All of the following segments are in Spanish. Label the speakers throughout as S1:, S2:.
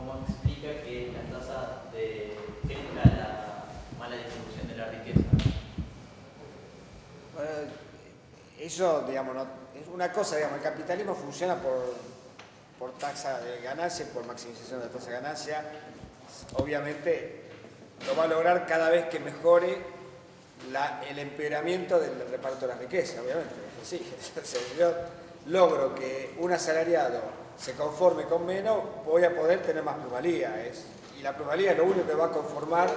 S1: cómo explica que la tasa de crezca la mala distribución de la riqueza.
S2: Bueno, eso, digamos, no, es una cosa, digamos, el capitalismo funciona por tasa de ganancia, por maximización de la tasa de ganancia. Obviamente lo va a lograr cada vez que mejore el empeoramiento del reparto de la riqueza, obviamente. Es así. Si yo logro que un asalariado se conforme con menos, voy a poder tener más plusvalía. Y la plusvalía es lo único que va a conformar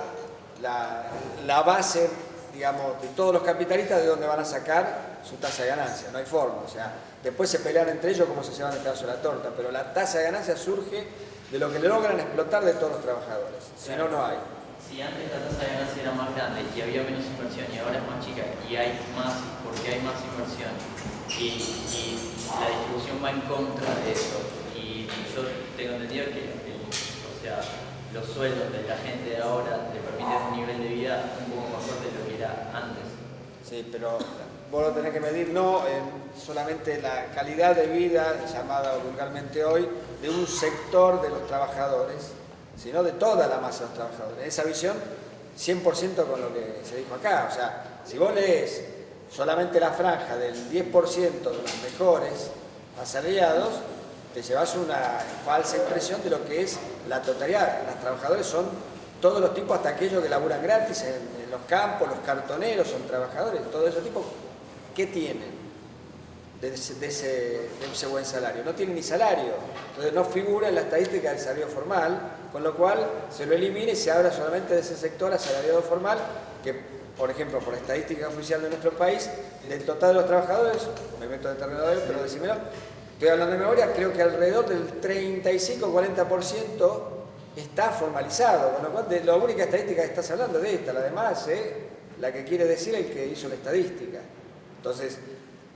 S2: la base, digamos, de todos los capitalistas, de donde van a sacar su tasa de ganancia. No hay forma. O sea, después se pelean entre ellos como se llevan el pedazo de la torta, pero la tasa de ganancia surge de lo que le logran explotar de todos los trabajadores. Si no, no hay.
S1: Si antes la tasa de ganancia era más grande y había menos inversión y ahora es más chica y hay más, porque hay más inversión y la distribución va en contra de eso, y yo tengo entendido que o sea, los sueldos de la gente de ahora le permiten un nivel de vida un poco mejor de lo que era antes.
S2: Sí, pero vos lo tenés que medir no solamente la calidad de vida, llamada vulgarmente hoy, de un sector de los trabajadores, sino de toda la masa de los trabajadores. Esa visión 100% con lo que se dijo acá. O sea, si vos lees solamente la franja del 10% de los mejores asalariados, te llevas una falsa impresión de lo que es la totalidad. Los trabajadores son todos los tipos, hasta aquellos que laburan gratis en los campos, los cartoneros son trabajadores, todos esos tipos. ¿Qué tienen de ese buen salario? No tienen ni salario, entonces no figura en la estadística del salario formal, con lo cual se lo elimina y se habla solamente de ese sector asalariado formal, que, por ejemplo, por estadística oficial de nuestro país, del total de los trabajadores, me meto de terreno de él, pero decímelo, estoy hablando de memoria, creo que alrededor del 35-40% está formalizado, con lo cual de la única estadística que estás hablando de esta, la demás, la que quiere decir el que hizo la estadística. Entonces,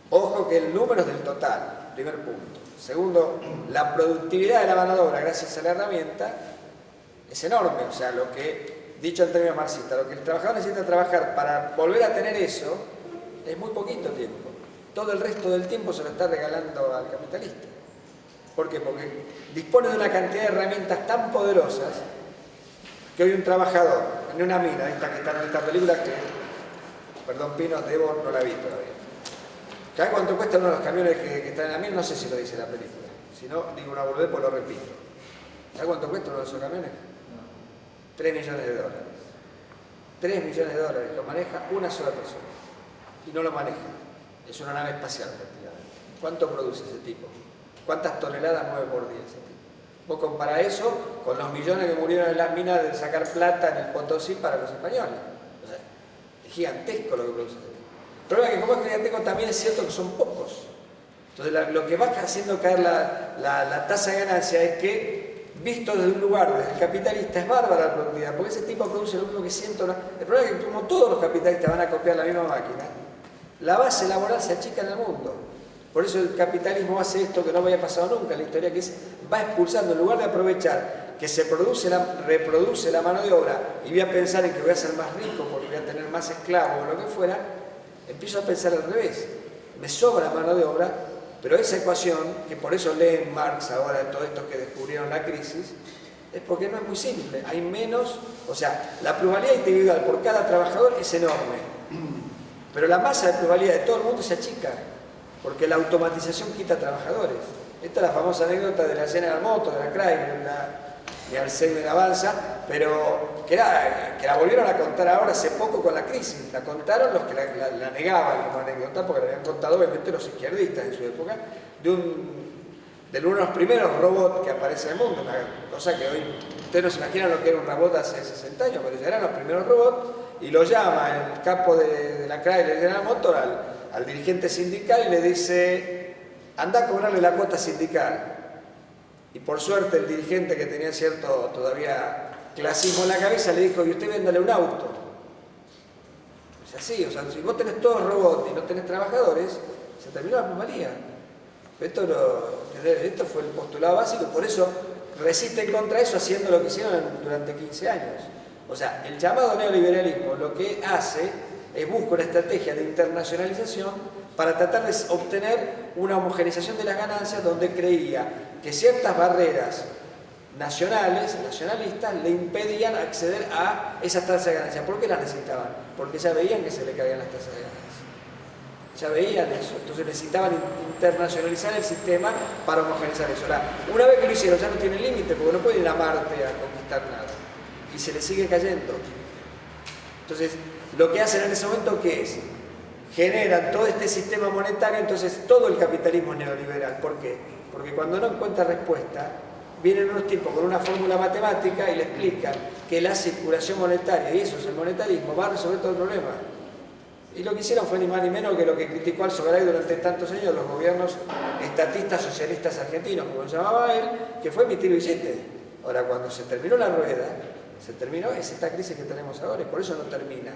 S2: ojo que el número es del total, primer punto. Segundo, la productividad de la mano de obra gracias a la herramienta es enorme. O sea, lo que, dicho en términos marxistas, lo que el trabajador necesita trabajar para volver a tener eso es muy poquito tiempo. Todo el resto del tiempo se lo está regalando al capitalista. ¿Por qué? Porque dispone de una cantidad de herramientas tan poderosas que hoy un trabajador en una mina, esta que está en esta película, que, perdón Pino, Debo no la vi todavía. ¿Sabes cuánto cuesta uno de los camiones que están en la mina? No sé si lo dice la película. Si no, digo una boludez, pues lo repito. ¿Sabes cuánto cuesta uno de esos camiones? 3 millones de dólares. 3 millones de dólares. Lo maneja una sola persona. Y no lo maneja. Es una nave espacial prácticamente. ¿Cuánto produce ese tipo? ¿Cuántas toneladas mueve por día ese tipo? Vos compará eso con los millones que murieron en las minas de sacar plata en el Potosí para los españoles. O sea, es gigantesco lo que produce ese tipo. El problema es que como es gigantesco también es cierto que son pocos. Entonces lo que va haciendo caer la tasa de ganancia es que, visto desde un lugar desde el capitalista, es bárbara la productividad, porque ese tipo produce lo mismo que 100 toneladas. El problema es que como todos los capitalistas van a copiar la misma máquina, la base laboral se achica en el mundo. Por eso el capitalismo hace esto que no había pasado nunca en la historia, que es, va expulsando, en lugar de aprovechar que se reproduce la mano de obra y voy a pensar en que voy a ser más rico porque voy a tener más esclavos o lo que fuera, empiezo a pensar al revés. Me sobra mano de obra, pero esa ecuación, que por eso leen Marx ahora de todos estos que descubrieron la crisis, es porque no es muy simple. Hay menos, o sea, la plusvalía individual por cada trabajador es enorme, pero la masa de plusvalía de todo el mundo se achica, porque la automatización quita trabajadores. Esta es la famosa anécdota de la General Motors, de la Chrysler, de Alzheimer Avanza, pero que la volvieron a contar ahora hace poco con la crisis. La contaron los que la negaban como anécdota, porque la habían contado obviamente los izquierdistas en su época, de uno de los primeros robots que aparece en el mundo, una cosa que hoy ustedes no se imaginan lo que era un robot hace 60 años, pero ya eran los primeros robots, y lo llama el capo de la Chrysler General Motors al dirigente sindical y le dice: anda a cobrarle la cuota sindical. Y por suerte el dirigente, que tenía cierto todavía clasismo en la cabeza, le dijo: y usted véndale un auto. Es así, o sea, si vos tenés todos robots y no tenés trabajadores, se terminó la plusvalía. Esto fue el postulado básico, y por eso resisten contra eso haciendo lo que hicieron durante 15 años. O sea, el llamado neoliberalismo lo que hace es buscar una estrategia de internacionalización para tratar de obtener una homogeneización de las ganancias, donde creía que ciertas barreras nacionales, nacionalistas, le impedían acceder a esas tasas de ganancia. ¿Por qué las necesitaban? Porque ya veían que se le caían las tasas de ganancia. Ya veían eso, entonces necesitaban internacionalizar el sistema para homogeneizar eso. Ahora, una vez que lo hicieron ya no tienen límite, porque no pueden ir a Marte a conquistar nada. Y se les sigue cayendo. Entonces, lo que hacen en ese momento, ¿qué es? Generan todo este sistema monetario, entonces todo el capitalismo es neoliberal. ¿Por qué? Porque cuando no encuentra respuesta, vienen unos tipos con una fórmula matemática y le explican que la circulación monetaria, y eso es el monetarismo, va a resolver todo el problema. Y lo que hicieron fue ni más ni menos que lo que criticó Alzogaray durante tantos años los gobiernos estatistas socialistas argentinos, como se llamaba él, que fue emitir billetes. Ahora, cuando se terminó la rueda, se terminó, es esta crisis que tenemos ahora, y por eso no termina.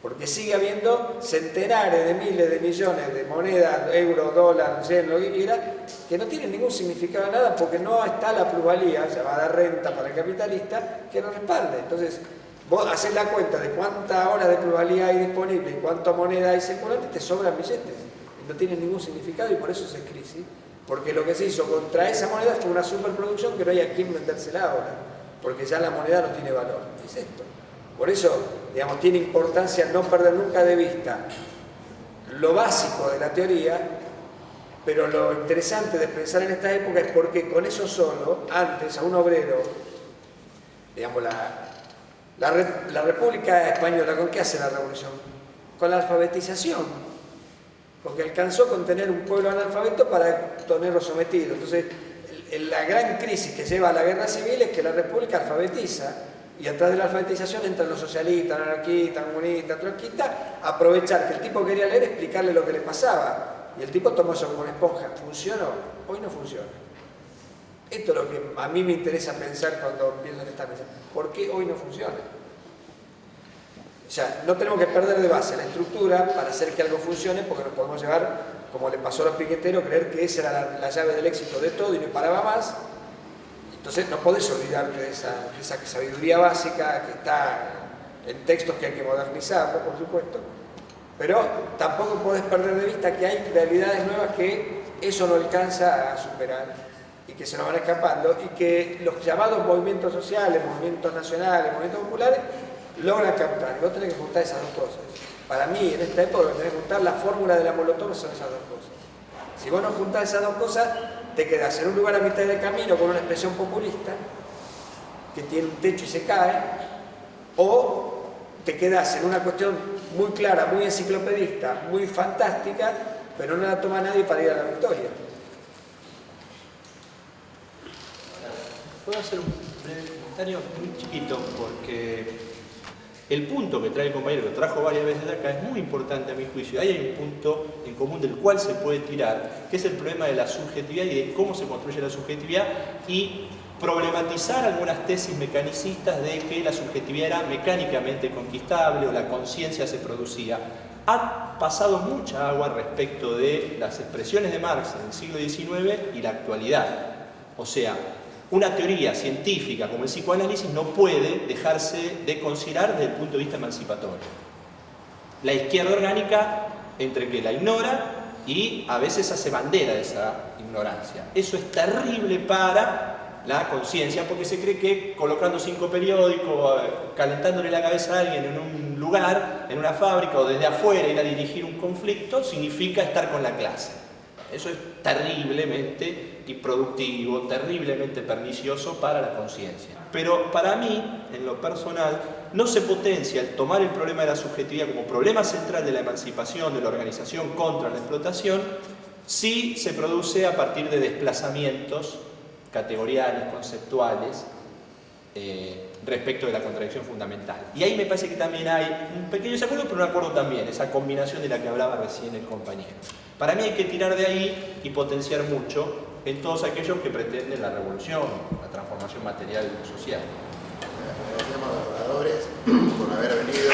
S2: Porque sigue habiendo centenares de miles de millones de monedas, euro, dólar, yen, lo que quiera, que no tienen ningún significado de nada porque no está la plusvalía, llamada renta para el capitalista, que lo respalde. Entonces, vos haces la cuenta de cuántas horas de plusvalía hay disponible y cuánta moneda hay circulante, te sobran billetes. Y no tienen ningún significado y por eso es crisis. Porque lo que se hizo contra esa moneda fue una superproducción que no hay a quién vendérsela ahora. Porque ya la moneda no tiene valor. Es esto. Por eso, digamos, tiene importancia no perder nunca de vista lo básico de la teoría, pero lo interesante de pensar en esta época es porque con eso solo, antes a un obrero, digamos, la República Española, ¿con qué hace la revolución? Con la alfabetización, porque alcanzó con tener un pueblo analfabeto para tenerlo sometido. Entonces, la gran crisis que lleva a la guerra civil es que la República alfabetiza, y atrás de la alfabetización entran los socialistas, anarquistas, comunistas, trotskistas, aprovechar que el tipo quería leer, explicarle lo que le pasaba. Y el tipo tomó eso como una esponja. ¿Funcionó? Hoy no funciona. Esto es lo que a mí me interesa pensar cuando pienso en esta mesa. ¿Por qué hoy no funciona? O sea, no tenemos que perder de base la estructura para hacer que algo funcione, porque nos podemos llevar, como le pasó a los piqueteros, creer que esa era la llave del éxito de todo y no paraba más. Entonces no podés olvidarte de esa sabiduría básica que está en textos que hay que modernizar, por supuesto, pero tampoco podés perder de vista que hay realidades nuevas que eso no alcanza a superar y que se nos van escapando y que los llamados movimientos sociales, movimientos nacionales, movimientos populares logran captar. Y vos tenés que juntar esas dos cosas. Para mí, en esta época, tenés que juntar la fórmula de la Molotov son esas dos cosas. Si vos no juntás esas dos cosas, te quedás en un lugar a mitad de camino con una expresión populista que tiene un techo y se cae, o te quedás en una cuestión muy clara, muy enciclopedista, muy fantástica, pero no la toma nadie para ir a la victoria.
S3: Puedo hacer un breve comentario muy chiquito, porque el punto que trae el compañero, que lo trajo varias veces de acá, es muy importante a mi juicio. Ahí hay un punto en común del cual se puede tirar, que es el problema de la subjetividad y de cómo se construye la subjetividad, y problematizar algunas tesis mecanicistas de que la subjetividad era mecánicamente conquistable o la conciencia se producía. Ha pasado mucha agua respecto de las expresiones de Marx en el siglo XIX y la actualidad. O sea, una teoría científica como el psicoanálisis no puede dejarse de considerar desde el punto de vista emancipatorio. La izquierda orgánica entre que la ignora y a veces hace bandera de esa ignorancia. Eso es terrible para la conciencia, porque se cree que colocando 5 periódicos, calentándole la cabeza a alguien en un lugar, en una fábrica o desde afuera ir a dirigir un conflicto, significa estar con la clase. Eso es terriblemente improductivo, terriblemente pernicioso para la conciencia. Pero para mí, en lo personal, no se potencia el tomar el problema de la subjetividad como problema central de la emancipación, de la organización contra la explotación, si se produce a partir de desplazamientos categoriales, conceptuales, respecto de la contradicción fundamental. Y ahí me parece que también hay un pequeño desacuerdo, pero un acuerdo también, esa combinación de la que hablaba recién el compañero. Para mí hay que tirar de ahí y potenciar mucho en todos aquellos que pretenden la revolución, la transformación material y social.
S4: Agradecemos a los oradores por haber venido.